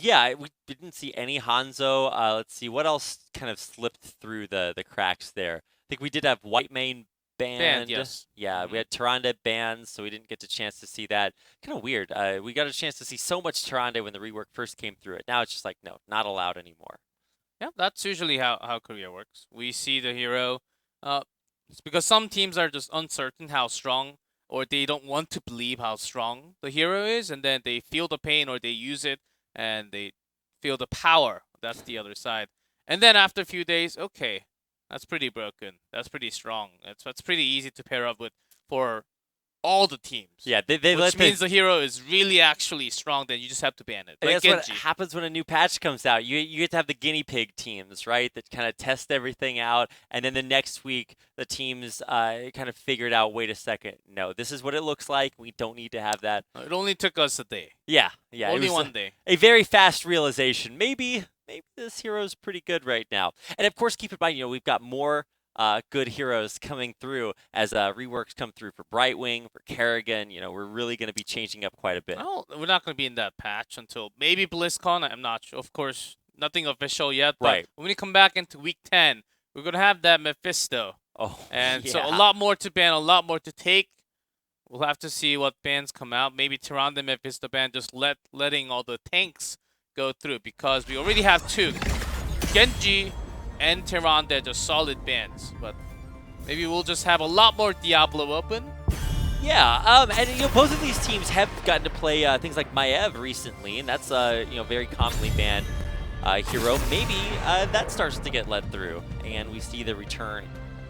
Yeah, we didn't see any Hanzo. Let's see what else kind of slipped through the cracks there. I think we did have White Main Band, banned. yes. Yeah, we had Tyrande banned, so we didn't get a chance to see that. Kind of weird. We got a chance to see so much Tyrande when the rework first came through it. Now it's just like, no, not allowed anymore. Yeah, that's usually how Korea works. We see the hero. Uh, it's because some teams are just uncertain how strong, or they don't want to believe how strong the hero is, and then they feel the pain or they use it and they feel the power. That's the other side. And then after a few days, okay, that's pretty broken. That's pretty strong. That's pretty easy to pair up with for all the teams. Yeah, they Which let means the hero is really actually strong, then you just have to ban it. Like that's what Genji. happens when a new patch comes out. You get to have the guinea pig teams, right? That kind of test everything out, and then the next week the teams kind of figured out. Wait a second, no, this is what it looks like. We don't need to have that. It only took us a day. Yeah, yeah. It Only was one day. a very fast realization. Maybe this hero's pretty good right now. And of course, keep in mind, we've got more good heroes coming through as reworks come through for Brightwing, for Kerrigan. We're really going to be changing up quite a bit. Well, we're not going to be in that patch until maybe BlizzCon. I'm not sure. Of course, nothing official yet. But Right. when we come back into week 10, we're going to have that Mephisto. Oh, And yeah. so a lot more to ban, a lot more to take. We'll have to see what bans come out. Maybe Tyrande Mephisto ban, just letting all the tanks go through, because we already have two. Genji and Tyrande, just solid bans. But maybe we'll just have a lot more Diablo open. Yeah, and both of these teams have gotten to play things like Maiev recently, and that's very commonly banned hero. Maybe that starts to get let through, and we see the return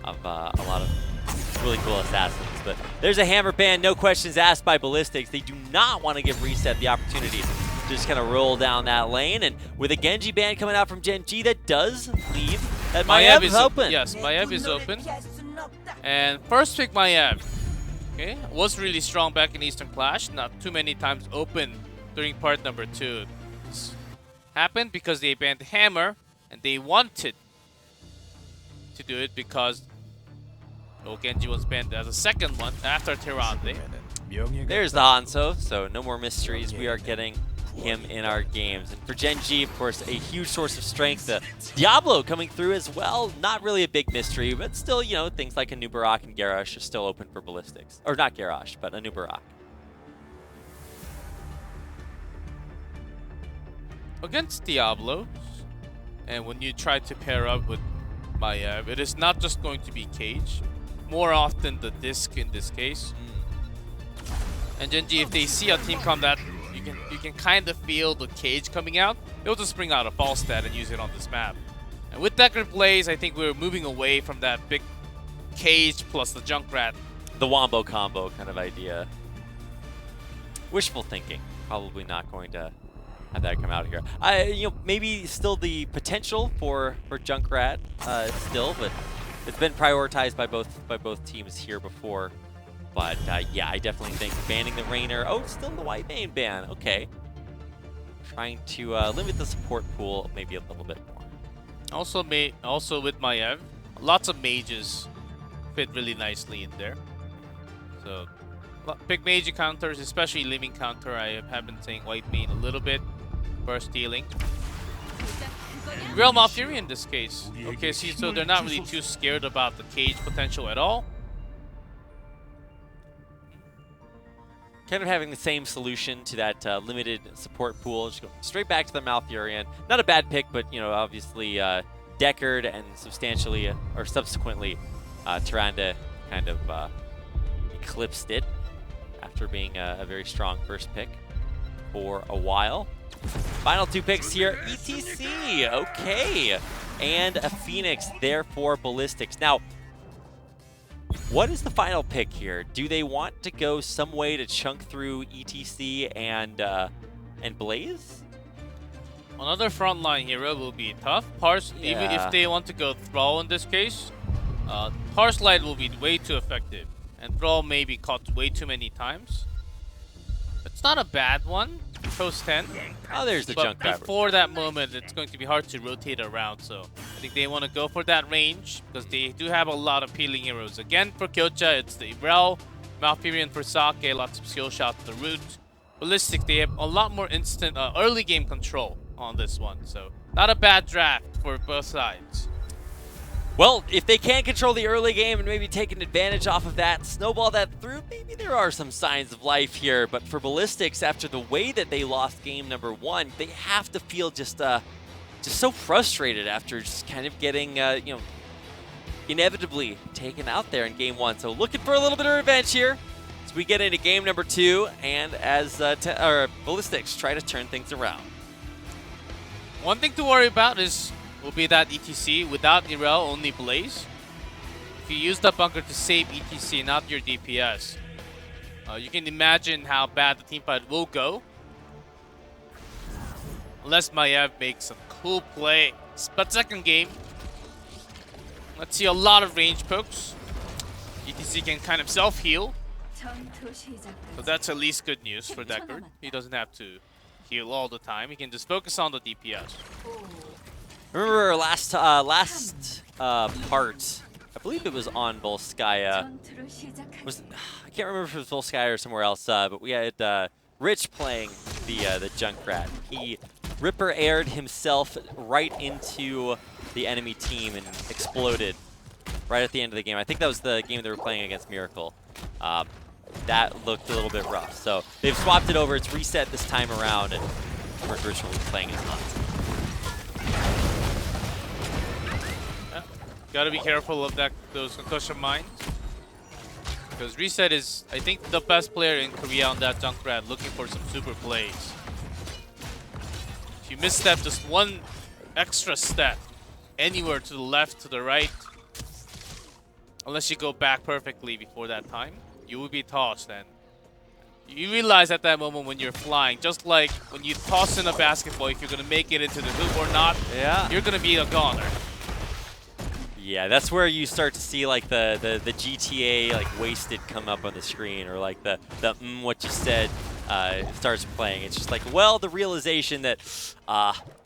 of a lot of really cool assassins. But there's a hammer ban, no questions asked by Ballistics. They do not want to give Reset the opportunity to just kind of roll down that lane, and with a Genji ban coming out from Gen G, that does leave that Maiev is open. Yes, Maiev is open. And first pick Maiev. Okay, was really strong back in Eastern Clash. Not too many times open during part number 2. This happened because they banned Hammer, and they wanted to do it because Genji was banned as a second one after Tyrande. There's the Hanzo, so no more mysteries. We are getting him in our games. And for Gen G, of course, a huge source of strength. Diablo coming through as well. Not really a big mystery, but still, things like Anubarak and Garrosh are still open for Ballistics. Or not Garrosh, but Anubarak. Against Diablo, and when you try to pair up with Maiev, it is not just going to be Cage. More often the disc in this case. And Gen G, if they see a team come that you can kind of feel the Cage coming out, they'll just bring out a Falstad and use it on this map. And with Decker plays, I think we're moving away from that big Cage plus the Junkrat. The Wombo combo kind of idea. Wishful thinking. Probably not going to have that come out here. Maybe still the potential for Junkrat still, but it's been prioritized by both teams here before. But yeah, I definitely think banning the Rainer. Oh, still the White Main ban. Okay. Trying to limit the support pool maybe a little bit more. Also with Maiev, lots of mages fit really nicely in there. So big mage counters, especially living counter. I have been saying White Main a little bit. Burst healing. Real Malfuri in this case. Okay, see, so they're not really too scared about the Cage potential at all. Kind of having the same solution to that limited support pool. Just go straight back to the Malfurion. Not a bad pick, but obviously Deckard and substantially or subsequently Tyrande kind of eclipsed it after being a very strong first pick for a while. Final two picks here, ETC, okay. And a Phoenix there for Ballistics. Now, what is the final pick here? Do they want to go some way to chunk through ETC and Blaze? Another frontline hero will be tough. Even if they want to go Thrall in this case, Harsh Light will be way too effective. And Thrall may be caught way too many times. It's not a bad one. Post 10. Oh, there's the But Junkrat. before that moment, it's going to be hard to rotate around. So I think they want to go for that range because they do have a lot of healing heroes. Again, for Kyocha, it's the Ibrel, Malfurion for Sake, lots of skill shots to the root. Ballistic, they have a lot more instant early game control. on this one. So not a bad draft for both sides. Well, if they can control the early game and maybe take an advantage off of that, snowball that through, maybe there are some signs of life here. But for Ballistics, after the way that they lost game number 1, they have to feel just so frustrated after just kind of getting, inevitably taken out there in game 1. So looking for a little bit of revenge here as we get into game number 2, and as Ballistics try to turn things around. One thing to worry about will be that ETC without Nirel, only Blaze. If you use that bunker to save ETC, not your DPS, you can imagine how bad the teamfight will go. Unless Maiev makes a cool play. But second game, let's see a lot of range pokes. ETC can kind of self-heal. So that's at least good news for Deckard. He doesn't have to heal all the time. He can just focus on the DPS. Remember last part, I believe it was on Volskaya. I can't remember if it was Volskaya or somewhere else, but we had Rich playing the Junkrat. He Ripper aired himself right into the enemy team and exploded right at the end of the game. I think that was the game they were playing against Miracle. That looked a little bit rough. So they've swapped it over. It's reset this time around, and of course Rich will be playing as Hans. Gotta be careful of those concussion mines. Because Reset is, I think, the best player in Korea on that Junkrat, looking for some super plays. If you misstep just one extra step, anywhere to the left, to the right, unless you go back perfectly before that time, you will be tossed. And you realize at that moment when you're flying, just like when you toss in a basketball, if you're gonna make it into the hoop or not, you're gonna be a goner. Yeah, that's where you start to see like the GTA like wasted come up on the screen, or like the what you said starts playing. It's just like, well, the realization that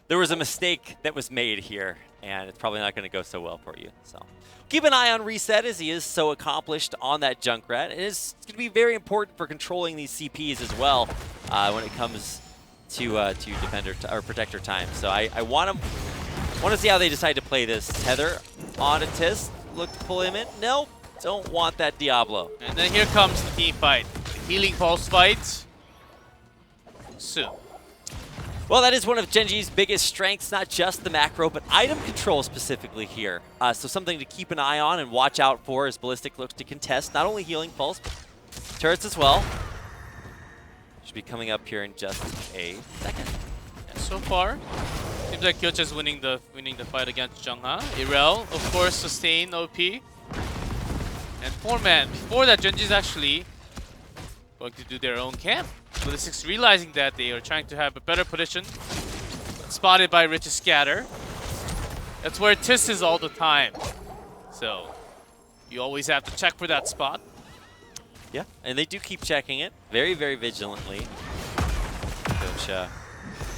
there was a mistake that was made here, and it's probably not going to go so well for you. So keep an eye on Reset, as he is so accomplished on that Junkrat. And it's going to be very important for controlling these CPs as well when it comes to defender or protector time. So I want to see how they decide to play this. Tether on a Tis, look to pull him in. Nope, don't want that Diablo. And then here comes the team fight. The healing pulse fight. Soon. Well, that is one of Gen G's biggest strengths, not just the macro, but item control specifically here. So something to keep an eye on and watch out for as Ballistic looks to contest not only healing pulse, but turrets as well. Should be coming up here in just a second. And so far, seems like Kyocha is winning the fight against Jungha. Irel, of course, sustain OP. And 4-man. Before that, Gen G is actually going to do their own camp. Ballistics realizing that they are trying to have a better position. Spotted by Rich's scatter. That's where Tis is all the time. So you always have to check for that spot. Yeah, and they do keep checking it very, very vigilantly. Kyocha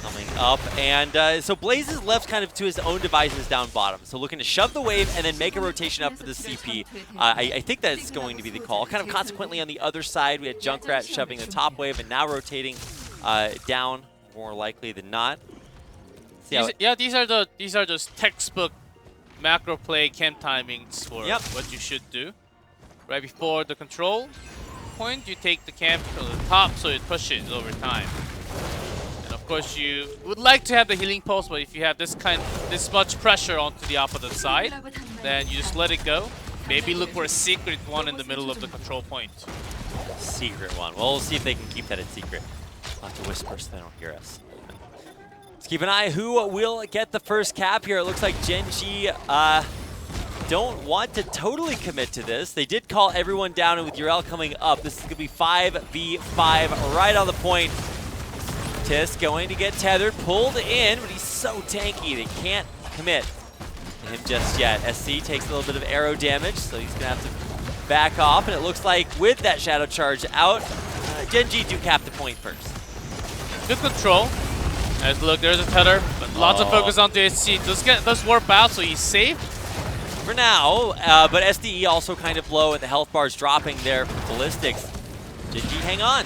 coming up, and so Blaze is left kind of to his own devices down bottom. So looking to shove the wave and then make a rotation up for the CP. I think that's going to be the call. Kind of consequently on the other side, we had Junkrat shoving the top wave and now rotating down, more likely than not. These are just textbook macro play camp timings for what you should do. Right before the control point, you take the camp to the top so it pushes over time. Of course, you would like to have the healing pulse, but if you have this much pressure onto the opposite side, then you just let it go. Maybe look for a secret one in the middle of the control point. Secret one. Well, we'll see if they can keep that a secret. I'll have to whisper so they don't hear us. Let's keep an eye who will get the first cap here. It looks like Gen G don't want to totally commit to this. They did call everyone down, and with Yrel coming up, this is going to be 5v5 right on the point. Tis going to get tethered, pulled in, but he's so tanky they can't commit to him just yet. SC takes a little bit of arrow damage, so he's going to have to back off, and it looks like with that Shadow Charge out, Gen G do cap the point first. Good control. As look, there's a tether, but lots of focus onto SC. Does warp out, so he's safe. For now, but SDE also kind of low, and the health bar's dropping there for Ballistics. Gen G hang on.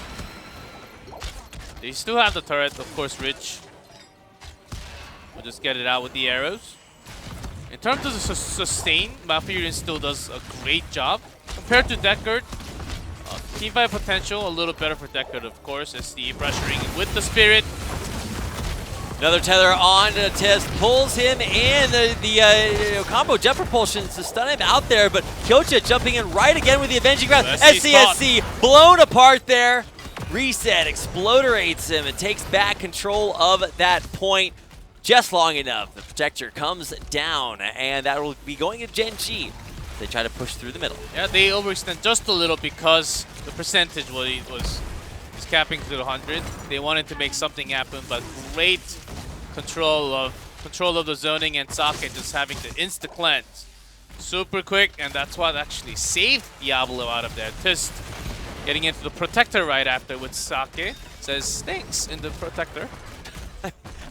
They still have the turret, of course, Rich We'll just get it out with the arrows. In terms of the sustain, Malfurion still does a great job. Compared to Deckard, teamfight potential a little better for Deckard, of course, as the pressuring with the Spirit. Another tether on Test pulls him in. The combo jump propulsions to stun him out there, but Kyocha jumping in right again with the Avenging Grab. SCSC blown apart there. Reset exploderates him and takes back control of that point just long enough. The Protector comes down, and that will be going to Gen G. They try to push through the middle. Yeah, they overextend just a little because the percentage was capping to the 100. They wanted to make something happen, but great control of the zoning, and Sake just having to insta cleanse super quick, and that's what actually saved Diablo out of that. Just getting into the Protector right after with Sake. Says thanks in the Protector.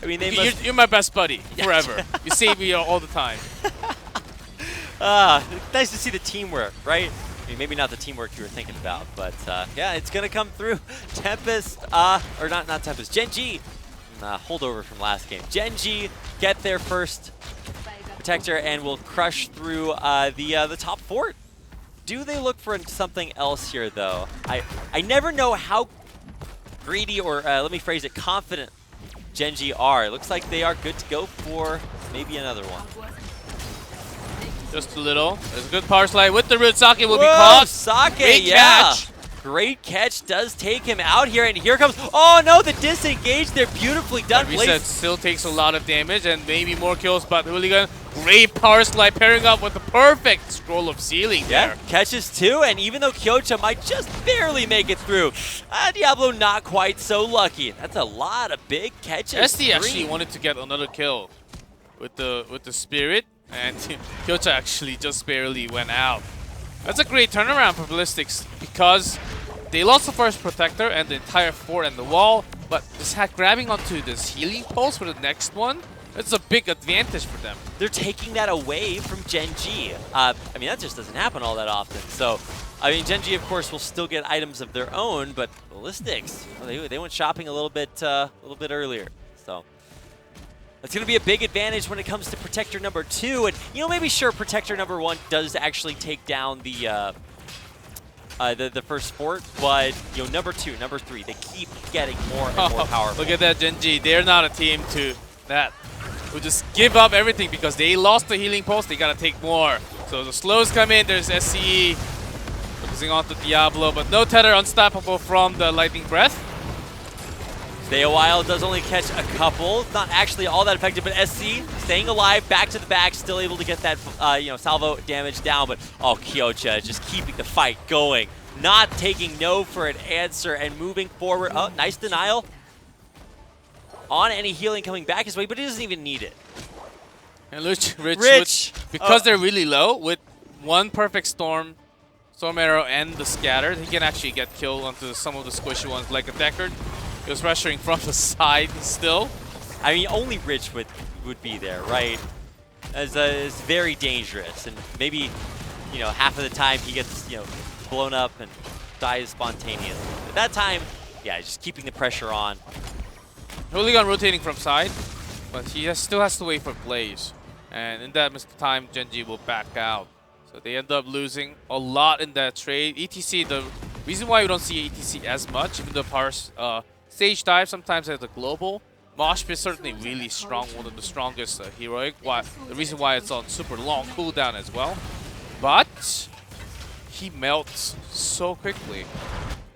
I mean, you're my best buddy forever. You save me all the time. Nice to see the teamwork, right? I mean, maybe not the teamwork you were thinking about, but yeah, it's gonna come through. Tempest, or not Tempest, Gen G, holdover from last game. Gen G get their first Protector and will crush through the top fort. Do they look for something else here, though? I never know how greedy or, let me phrase it, confident Gen G are. It looks like they are good to go for maybe another one. Just a little. There's a good power slide with the root. Sake will be caught. Sake, great yeah. catch. Great catch does take him out here, and here comes, oh no, the disengage there, beautifully done. Reset still takes a lot of damage and maybe more kills, but Hooligan, great power slide pairing up with the perfect scroll of sealing there. Catches two, and even though Kyocha might just barely make it through, Diablo not quite so lucky. That's a lot of big catches. SD actually wanted to get another kill with the Spirit, and Kyocha actually just barely went out. That's a great turnaround for Ballistics because they lost the first Protector and the entire fort and the wall, but just grabbing onto this healing pulse for the next one, that's a big advantage for them. They're taking that away from Gen G. I mean, that just doesn't happen all that often. So, I mean, Gen G, of course, will still get items of their own, but Ballistics, well, they went shopping a little bit earlier. So, it's going to be a big advantage when it comes to Protector number 2. And, you know, maybe sure, Protector number 1 does actually take down the first fort, but, you know, number 2, number 3, they keep getting more and more powerful. Look at that, Gen G. They're not a team to that. Who just give up everything because they lost the healing pulse. They got to take more. So the slows come in. There's SCE focusing on to Diablo, but no tether unstoppable from the Lightning Breath. Stay a while, does only catch a couple. Not actually all that effective, but SC staying alive, back to the back, still able to get that salvo damage down. But Kyocha just keeping the fight going, not taking no for an answer and moving forward. Oh, nice denial on any healing coming back his way, but he doesn't even need it. And Rich because they're really low, with one perfect Storm Arrow and the Scatter, he can actually get killed onto some of the squishy ones like a Deckard. He was pressuring from the side still. I mean, only Rich would be there, right? It's very dangerous, and maybe, you know, half of the time he gets, you know, blown up and dies spontaneously. At that time, yeah, just keeping the pressure on. Hooligan rotating from side, but he still has to wait for Blaze. And in that time, Gen G will back out. So they end up losing a lot in that trade. ETC, the reason why we don't see ETC as much, even though Power Stage Dive sometimes has a global, Mosh Pit is certainly really strong, one of the strongest heroic. The reason why it's on super long cooldown as well. But he melts so quickly.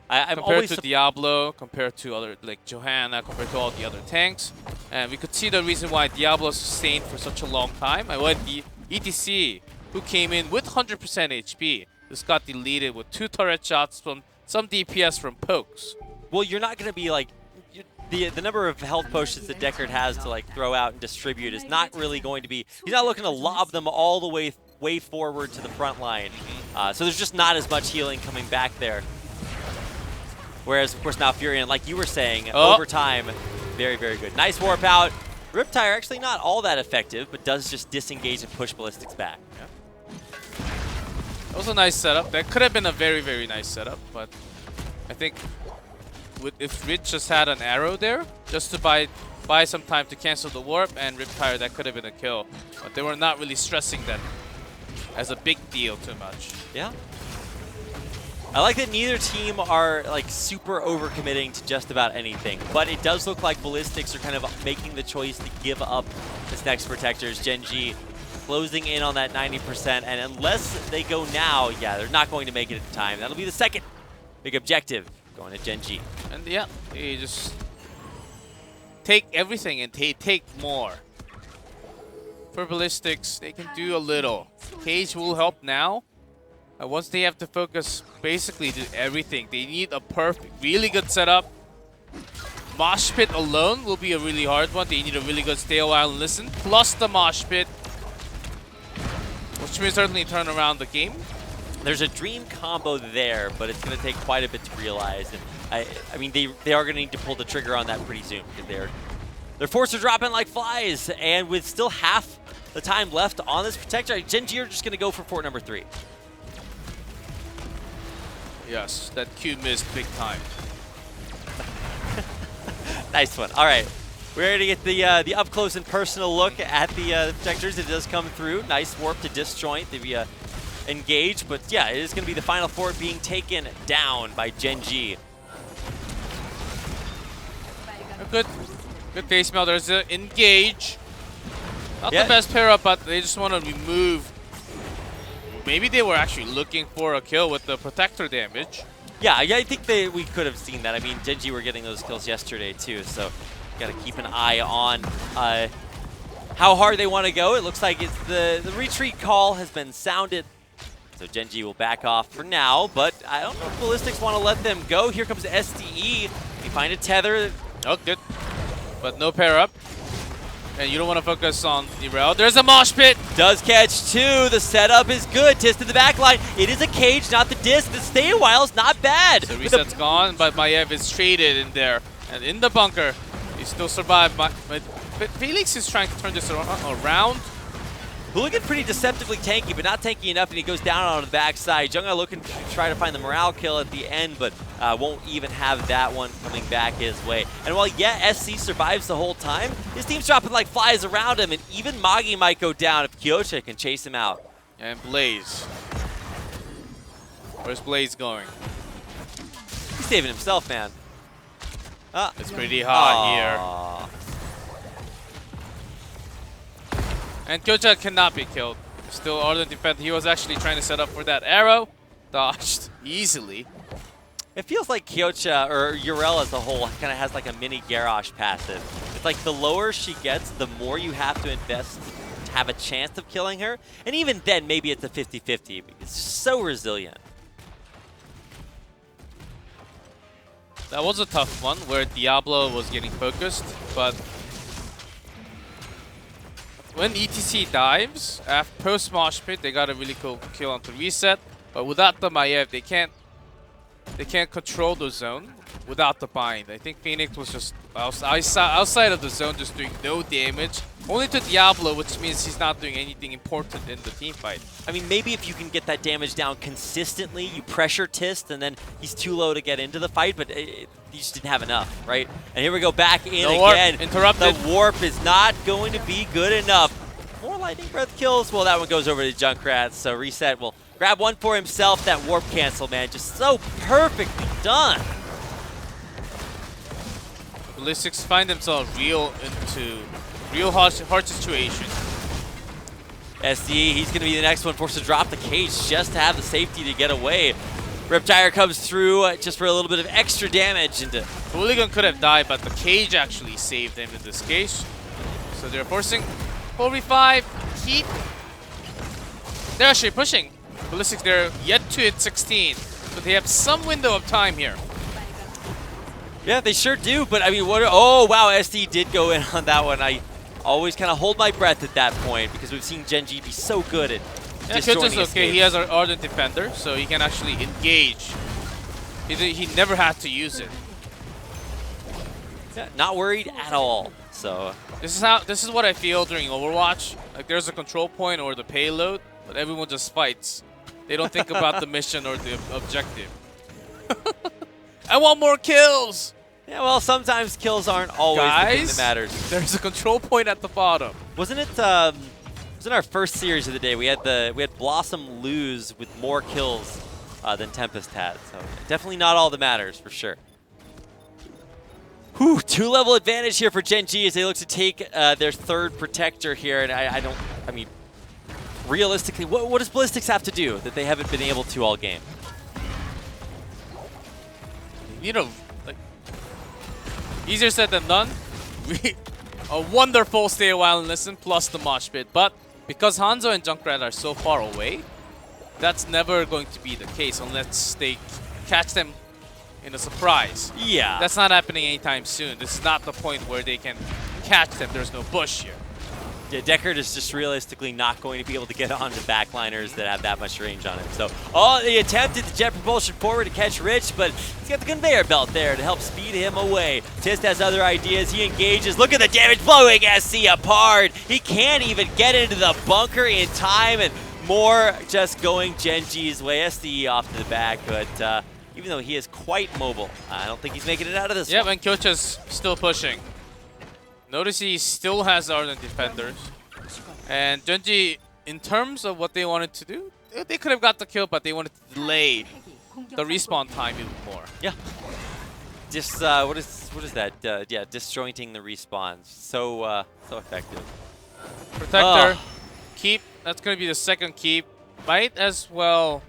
Compared to Diablo, compared to other, like Johanna, compared to all the other tanks. And we could see the reason why Diablo sustained for such a long time. And when the ETC, who came in with 100% HP, just got deleted with 2 turret shots from some DPS from pokes. Well, you're not going to be like, the number of health potions that Deckard has to like throw out and distribute is not really going to be, he's not looking to lob them all the way forward to the front line. So there's just not as much healing coming back there. Whereas, of course, Malfurion, like you were saying, over time, very, very good. Nice warp out. Riptire actually not all that effective, but does just disengage and push Ballistics back. Yeah. That was a nice setup. That could have been a very, very nice setup, but I think if Rich just had an arrow there, just to buy buy some time to cancel the warp and Riptire. That could have been a kill. But they were not really stressing that as a big deal too much. Yeah. I like that neither team are like super overcommitting to just about anything, but it does look like Ballistics are kind of making the choice to give up this next Protectors. Gen G closing in on that 90%, and unless they go now, yeah, they're not going to make it in time. That'll be the second big objective going to Gen G. And yeah, they just take everything and take more. For Ballistics, they can do a little. Cage will help now. Once they have to focus basically to everything, they need a perfect, really good setup. Mosh Pit alone will be a really hard one. They need a really good stay a while and listen, plus the Mosh Pit, which may certainly turn around the game. There's a dream combo there, but it's going to take quite a bit to realize. And I mean, they are going to need to pull the trigger on that pretty soon because their forces are dropping like flies, and with still half the time left on this Protector, Gen G are just going to go for fort number 3. Yes, that Q missed big time. Nice one. All right, we're ready to get the up close and personal look at the Protectors. It does come through. Nice warp to disjoint. They engage, but yeah, it is going to be the final fort being taken down by Gen G. Good face mail. There's an engage. Not Yeah. the best pair up, but they just want to remove. Maybe they were actually looking for a kill with the Protector damage. Yeah, I think we could have seen that. I mean, Gen G were getting those kills yesterday too, so got to keep an eye on how hard they want to go. It looks like it's the retreat call has been sounded, so Gen G will back off for now, but I don't know if Ballistics want to let them go. Here comes the SDE. We find a tether. Oh, good. But no pair up. And you don't want to focus on Derail. There's a Mosh Pit. Does catch 2. The setup is good. Tist in the back line. It is a cage, not the disc. The stay a while is not bad. The reset's gone, but Maiev is traded in there. And in the bunker, he still survived. But Felix is trying to turn this around. Hooligan pretty deceptively tanky, but not tanky enough, and he goes down on the backside. Junga looking to try to find the morale kill at the end, but won't even have that one coming back his way. And while, yeah, SC survives the whole time, his team's dropping like flies around him, and even Magi might go down if Kyocha can chase him out. And Blaze. Where's Blaze going? He's saving himself, man. It's pretty hot here. And Kyocha cannot be killed. Still Ardent Defense. He was actually trying to set up for that arrow. Dodged easily. It feels like Kyocha, or Yrel as a whole, kind of has like a mini Garrosh passive. It's like the lower she gets, the more you have to invest to have a chance of killing her. And even then, maybe it's a 50-50. It's just so resilient. That was a tough one where Diablo was getting focused, but when ETC dives, after post Mosh Pit, they got a really cool kill onto reset. But without the Maiev, they can't control the zone without the bind. I think Phoenix was just outside of the zone, just doing no damage. Only to Diablo, which means he's not doing anything important in the team fight. I mean, maybe if you can get that damage down consistently, you pressure Tist, and then he's too low to get into the fight, but you just didn't have enough, right? And here we go back in again. Interrupted. The warp is not going to be good enough. More Lightning Breath kills. Well, that one goes over to Junkrat, so Reset will grab one for himself. That warp cancel, man, just so perfectly done. Ballistics find themselves real hard situation. SDE, he's going to be the next one forced to drop the cage just to have the safety to get away. Riptire comes through just for a little bit of extra damage. Hooligan could have died, but the cage actually saved him in this case. So they're forcing 4v5 heat. They're actually pushing. Ballistics, they're yet to hit 16, so they have some window of time here. Yeah, they sure do, but I mean, oh, wow, SD did go in on that one. I always kind of hold my breath at that point because we've seen Gen G be so good at disjointing Kyocha's okay. He has an Ardent Defender, so he can actually engage. He never had to use it. Yeah, not worried at all. So this is what I feel during Overwatch. Like there's a control point or the payload, but everyone just fights. They don't think about the mission or the objective. I want more kills. Yeah, well, sometimes kills aren't always the thing that Guys, matters. there's a control point at the bottom. Wasn't it? Was in our first series of the day. We had Blossom lose with more kills than Tempest had. So definitely not all that matters for sure. Whew, 2-level advantage here for Gen G as they look to take their third protector here. And I mean, realistically, what does Ballistics have to do that they haven't been able to all game? You know, like, easier said than done. A wonderful stay a while and listen plus the mosh pit, but because Hanzo and Junkrat are so far away, that's never going to be the case unless they catch them in a surprise. Yeah. That's not happening anytime soon. This is not the point where they can catch them. There's no bush here. Yeah, Deckard is just realistically not going to be able to get on the backliners that have that much range on him. So, he attempted the jet propulsion forward to catch Rich, but he's got the conveyor belt there to help speed him away. Tist has other ideas. He engages. Look at the damage blowing SC apart. He can't even get into the bunker in time, and more just going Gen G's way. SC off to the back, but even though he is quite mobile, I don't think he's making it out of this one. And Kyocha's still pushing. Notice he still has Ardent Defenders. And Gen G, in terms of what they wanted to do, they could have got the kill, but they wanted to delay the respawn time even more. Yeah. Just, what is that? Yeah, disjointing the respawns. So effective. Protector, keep. That's going to be the second keep. Might as well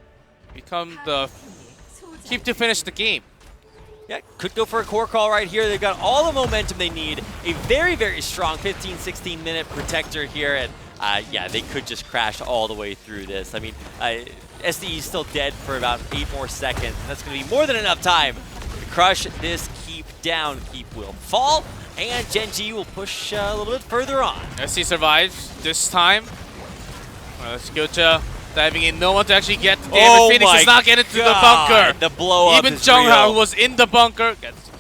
become the keep to finish the game. Yeah, could go for a core call right here. They've got all the momentum they need. A very, very strong 15, 16-minute protector here. And yeah, they could just crash all the way through this. I mean, SDE is still dead for about 8 more seconds. And that's going to be more than enough time to crush this keep down. Keep will fall, and Gen G will push a little bit further on. SC survives this time. Let's go to diving in. No one to actually get the damage. Phoenix does not get into the bunker. The blow up Even is Jongha, real. who was in the bunker, gets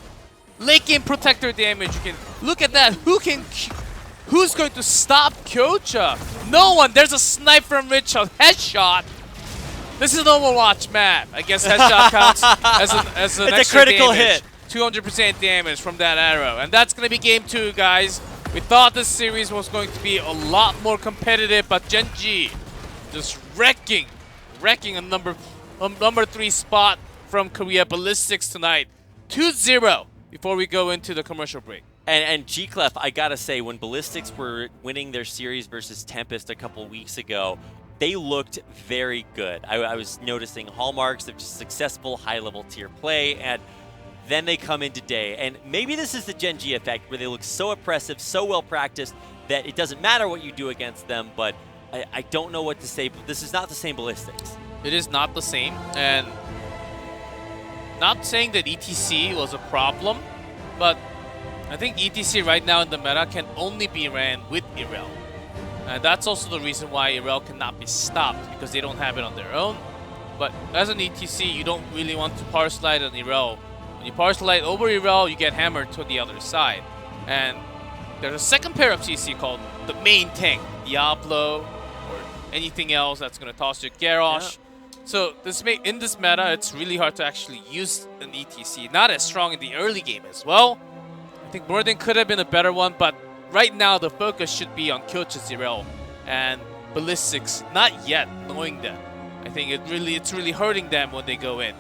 leaking protector damage. You can look at that. Who's going to stop Kyocha? No one. There's a snipe from Richard. Headshot. This is an Overwatch map. I guess headshot counts as an it's extra a critical damage. hit. 200% damage from that arrow. And that's going to be game 2, guys. We thought this series was going to be a lot more competitive, but Gen G just wrecking a number 3 spot from Korea Ballistics tonight. 2-0 before we go into the commercial break. And G-Clef, I gotta say, when Ballistics were winning their series versus Tempest a couple weeks ago, they looked very good. I was noticing hallmarks of just successful high-level tier play, and then they come in today. And maybe this is the Gen G effect, where they look so oppressive, so well-practiced, that it doesn't matter what you do against them, but I don't know what to say, but this is not the same Ballistics. It is not the same, and not saying that ETC was a problem, but I think ETC right now in the meta can only be ran with Irel. And that's also the reason why Irel cannot be stopped, because they don't have it on their own. But as an ETC, you don't really want to power slide on Irel. When you power slide over Irel, you get hammered to the other side. And there's a second pair of CC called the main tank, Diablo, or anything else that's going to toss you Garrosh. Yeah. So in this meta, it's really hard to actually use an ETC. Not as strong in the early game as well. I think Morden could have been a better one, but right now the focus should be on Kyocha Zero and Ballistics. Not yet, knowing that. I think it's really hurting them when they go in.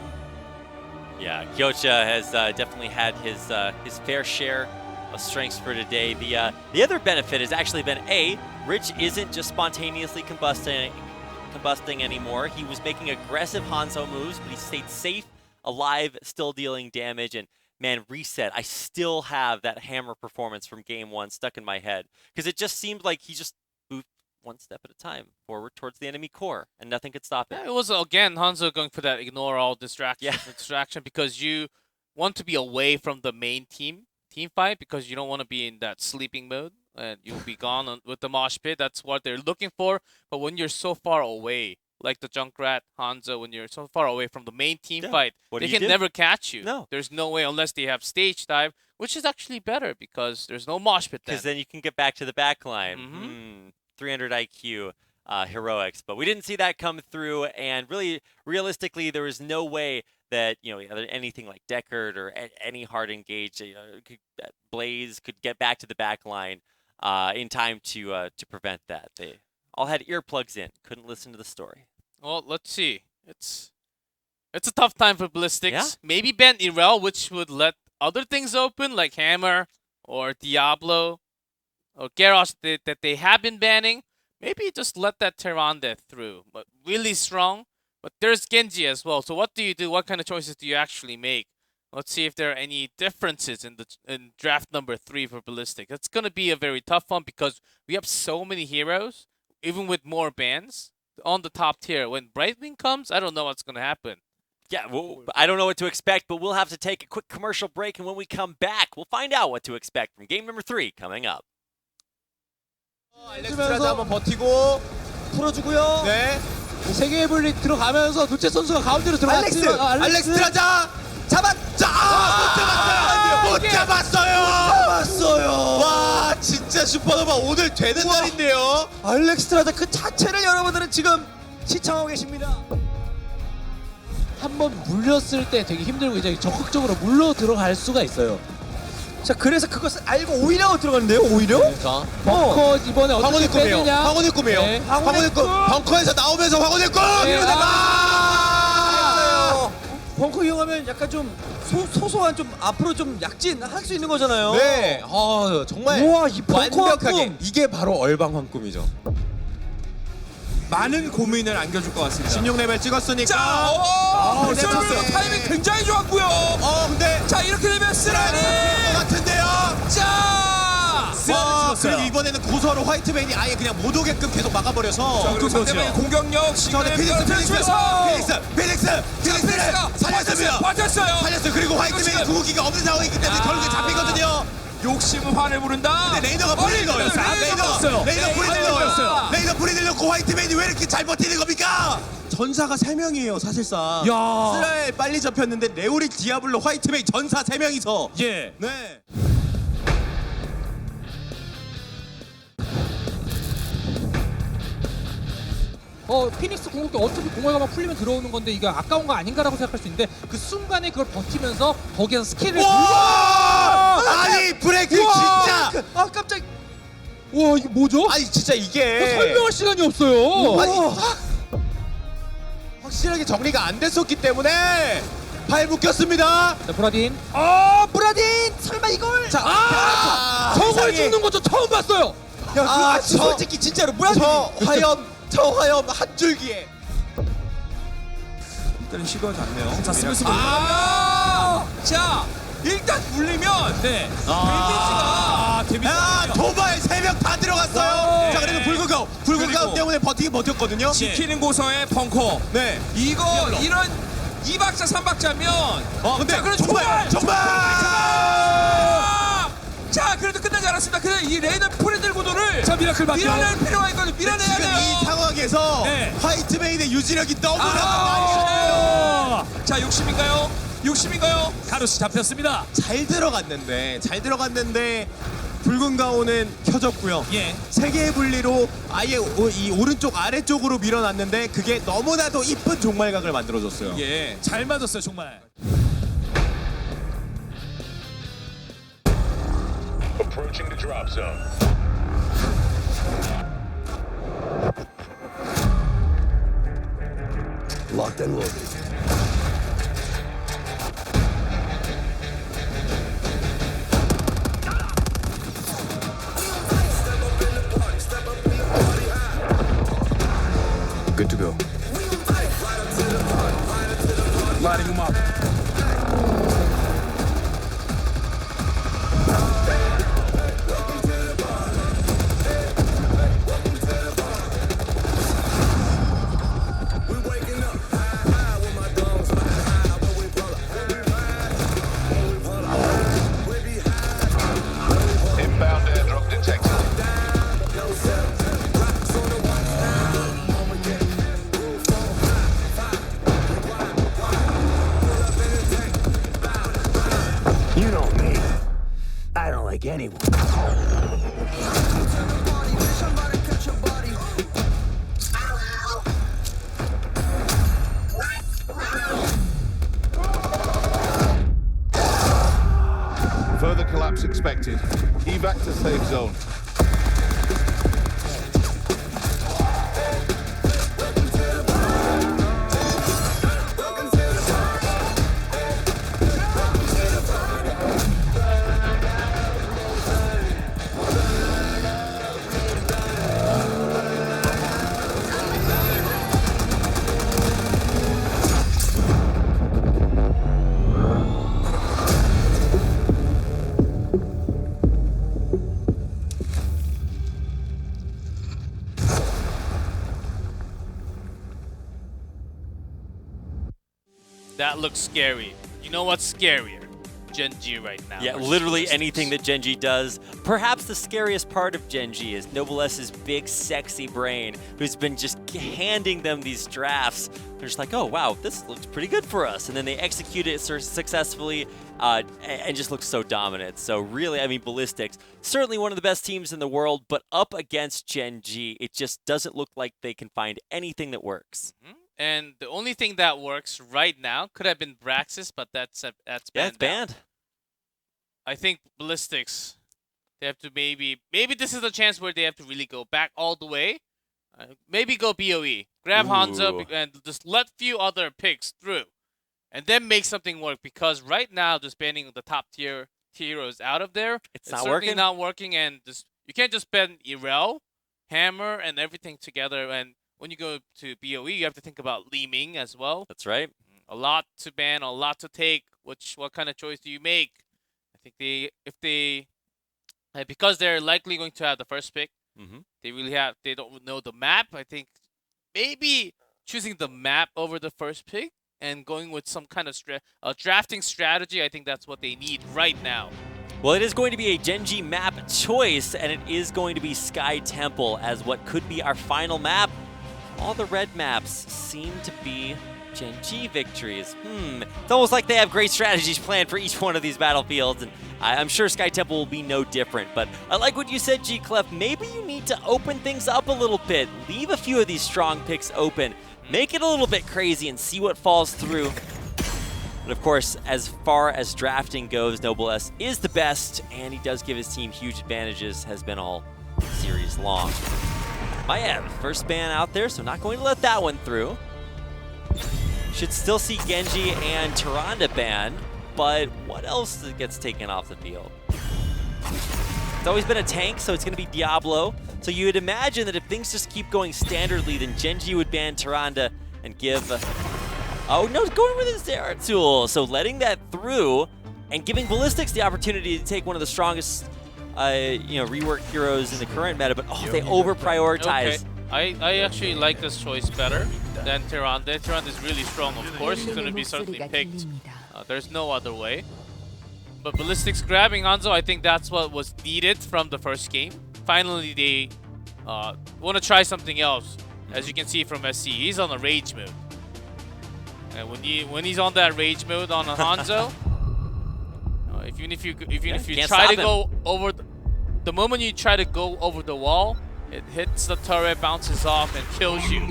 Yeah, Kyocha has definitely had his fair share of strengths for today. The other benefit has actually been Rich isn't just spontaneously combusting anymore. He was making aggressive Hanzo moves, but he stayed safe, alive, still dealing damage. And man, Reset, I still have that hammer performance from game 1 stuck in my head, because it just seemed like he just moved one step at a time forward towards the enemy core, and nothing could stop it. Yeah, it was, again, Hanzo going for that ignore all distraction, because you want to be away from the main team fight, because you don't want to be in that sleeping mode, and you'll be gone with the mosh pit. That's what they're looking for. But when you're so far away, like the Junkrat, Hanzo, when you're so far away from the main team fight, they can never catch you. No. There's no way unless they have stage dive, which is actually better because there's no mosh pit then. Because then you can get back to the back line. 300 IQ heroics. But we didn't see that come through, and really, realistically, there was no way that anything like Deckard or any hard engage, Blaze could get back to the back line in time to prevent that. They all had earplugs in, couldn't listen to the story. Well, let's see. It's a tough time for Ballistics. Yeah. Maybe ban Irel, which would let other things open like Hammer or Diablo or Garrosh that they have been banning. Maybe just let that Tyrande through. But really strong. But there's Genji as well. So what do you do? What kind of choices do you actually make? Let's see if there are any differences in draft number 3 for Ballistic. It's going to be a very tough one because we have so many heroes, even with more bans, on the top tier. When Brightwing comes, I don't know what's going to happen. Yeah, well, I don't know what to expect, but we'll have to take a quick commercial break, and when we come back, we'll find out what to expect from game number 3 coming up. 알렉스트라즈 한번 버티고 풀어주고요. 네. 세계의 분리 들어가면서 누체 선수가 가운데로 들어갔지만 알렉스트라즈 잡았자. 못 잡았어요. 와, 진짜 슈퍼노바 오늘 되는 날인데요. 알렉스트라즈 그 자체를 여러분들은 지금 시청하고 계십니다. 한번 물렸을 때 되게 힘들고 이제 적극적으로 물러 들어갈 수가 있어요. 자, 그래서 그것을 알고 오히려 들어갔는데요. 오히려. 그러니까 벙커 이번에 어떻게 황혼의 꿈이에요. 빼느냐. 황혼의 꿈이에요. 네. 황혼의 꿈. 벙커에서 나오면서 황혼의 꿈. 네. 이러다가 벙커 이용하면 약간 좀 소소한 좀 앞으로 좀 약진 할 수 있는 거잖아요. 네. 정말 우와, 이 벙커 완벽하게 꿈. 이게 바로 얼방황 꿈이죠. 많은 고민을 안겨줄 것 같습니다. 16레벨 찍었으니까. 자, 쳤어요. 타이밍 굉장히 좋았고요. 근데 자, 이렇게 되면 쓰라리. 것 같은데요. 자, 그리고 이번에는 고서로 화이트베인이 아예 그냥 못 오게끔 계속 막아버려서. 그리고 상대방의 공격력 저는 피닉스를 살렸습니다. 버텼어요. 살렸어요. 그리고 화이트베인 구기가 없는 상황이기 때문에 결국에 잡히거든요. 욕심은 화를 부른다. 근데 레이더가 불이 넣어요. 레이더 불이 들렸고 화이트베인이 왜 이렇게 잘 버티는 겁니까? 전사가 3명이에요 사실상. 스라엘 빨리 잡혔는데 레오릭, 디아블로, 화이트베인 전사 3명이서. 예. 네. 피닉스 궁극기 어차피 공허가만 풀리면 들어오는 건데 이게 아까운 거 아닌가라고 생각할 수 있는데 그 순간에 그걸 버티면서 거기에서 스킬을 와! 아니 브레이크 진짜. 깜짝. 와 이게 뭐죠? 아니 진짜 이게 설명할 시간이 없어요. 아니, 확실하게 정리가 안 됐었기 때문에 발 묶였습니다. 자, 브라딘. 브라딘 설마 이걸? 저걸 죽는 것도 처음 봤어요. 솔직히 진짜로 브라딘. 저 화염 한 줄기에. 일단은 시도하지 않네요. 자, 스무스 자, 일단 물리면 네. 데미지가 도발 3명 다 들어갔어요. 자, 그래도 불구가움 때문에 버티긴 버텼거든요. 지키는 고서의 벙커. 네. 이거 이런 2박자 3박자면 근데 자, 그럼 정말 자, 그래도 끝나지 않았습니다. 그래서 이 레이더 프리들 구도를 자, 미라클 맞죠? 밀어낼 필요가 있거든요. 밀어내야 지금 돼요. 이 상황에서 네. 화이트베인의 유지력이 너무나 많이 자, 60인가요? 가로시 잡혔습니다. 잘 들어갔는데 붉은 가오는 켜졌고요. 예. 세 개의 분리로 아예 이 오른쪽 아래쪽으로 밀어놨는데 그게 너무나도 이쁜 종말각을 만들어줬어요. 예. 잘 맞았어요, 정말. Approaching the drop zone. Locked and loaded. Good to go. Lighting them up. Inbound airdrop detected. expected. Evac to safe zone. That looks scary. You know what's scarier? Gen.G right now. Yeah, versus literally Ballistics. anything that Gen.G does. Perhaps the scariest part of Gen.G is Noblesse's big, sexy brain, who's been just handing them these drafts. They're just like, oh, wow, this looks pretty good for us. And then they execute it successfully and just looks so dominant. So really, I mean, Ballistics, certainly one of the best teams in the world, but up against Gen.G, it just doesn't look like they can find anything that works. And the only thing that works right now could have been Braxis, but that's banned. Yeah, it's banned. I think Ballistics, they have to maybe this is a chance where they have to really go back all the way. Maybe go BOE, grab Hanzo Ooh. and just let few other picks through, and then make something work. Because right now, just banning the top tier heroes out of there, It's not certainly working. not working. And just you can't just ban Irel, Hammer, and everything together. And when you go to BOE, you have to think about Li Ming as well. That's right. A lot to ban, a lot to take. What kind of choice do you make? I think because they're likely going to have the first pick, they don't know the map. I think maybe choosing the map over the first pick and going with some kind of drafting strategy. I think that's what they need right now. Well, it is going to be a Gen.G map choice, and it is going to be Sky Temple as what could be our final map. All the red maps seem to be Gen.G victories. It's almost like they have great strategies planned for each one of these battlefields, and I'm sure Sky Temple will be no different. But I like what you said, G-Clef. Maybe you need to open things up a little bit. Leave a few of these strong picks open. Make it a little bit crazy and see what falls through. But of course, as far as drafting goes, Noblesse is the best, and he does give his team huge advantages, has been all series long. Maiev, first ban out there, so not going to let that one through. Should still see Genji and Tyrande banned, but what else gets taken off the field? It's always been a tank, so it's going to be Diablo. So you would imagine that if things just keep going standardly, then Genji would ban Tyrande and give... oh no, going with his Zeratul. So letting that through and giving Ballistics the opportunity to take one of the strongest rework heroes in the current meta, but they over-prioritize. Okay. I actually like this choice better than Tyrande. Tyrande is really strong, of course. He's going to be certainly picked. There's no other way. But Ballistics grabbing Hanzo, I think that's what was needed from the first game. Finally, they want to try something else. As you can see from SC, he's on a rage mode. And when he's on that rage mode on a Hanzo, even if you try to go over the moment you try to go over the wall, it hits the turret, bounces off, and kills you.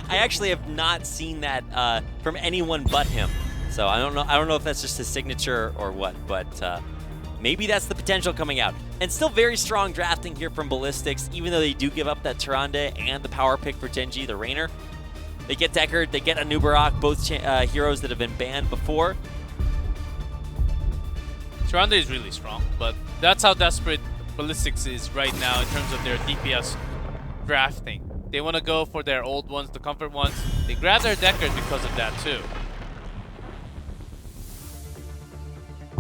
I actually have not seen that from anyone but him. So I don't know if that's just his signature or what, but maybe that's the potential coming out. And still very strong drafting here from Ballistics, even though they do give up that Tyrande and the power pick for Gen.G, the Rainer. They get Deckard, they get Anubarak, both heroes that have been banned before. Tyrande is really strong, but that's how desperate Ballistics is right now in terms of their DPS drafting. They want to go for their old ones, the comfort ones. They grab their Deckard because of that too.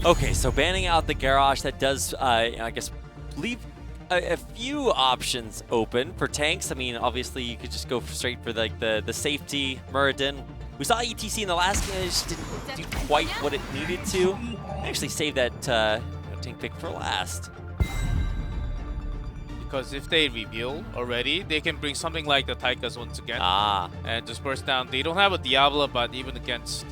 Okay, so banning out the Garrosh, that does, I guess, leave a few options open for tanks. I mean, obviously, you could just go straight for like the safety Muradin. We saw ETC in the last game, it just didn't do quite what it needed to. I actually saved that tank pick for last. Because if they reveal already, they can bring something like the Taikas once again. And just burst down. They don't have a Diablo, but even against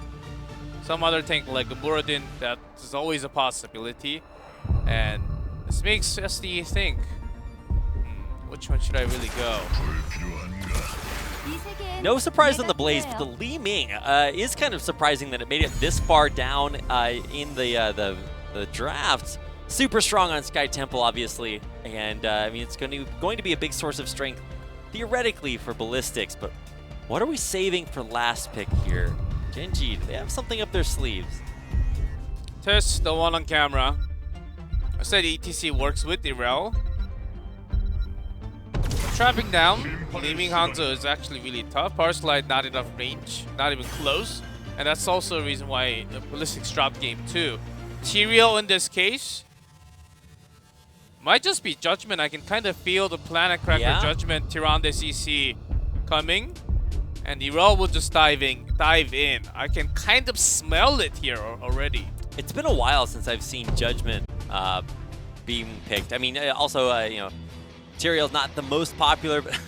some other tank like a Muradin, that is always a possibility. And this makes SD think, which one should I really go? No surprise on the Blaze, but the Li Ming is kind of surprising that it made it this far down in the the draft. Super strong on Sky Temple, obviously, and I mean it's going to be a big source of strength theoretically for Ballistics. But what are we saving for last pick here? Gen.G, do they have something up their sleeves? Test the one on camera. I said ETC works with Irel. Trapping down, leaving Hanzo is actually really tough. Power Slide not enough range, not even close. And that's also a reason why the Ballistics dropped game 2. Tyrael in this case might just be Judgment. I can kind of feel the Planet Cracker Judgment Tyrande CC coming. And Irel will just dive in. I can kind of smell it here already. It's been a while since I've seen Judgment being picked. I mean, also, you know, Tyrael's not the most popular, but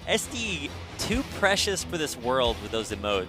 SD too precious for this world with those emotes.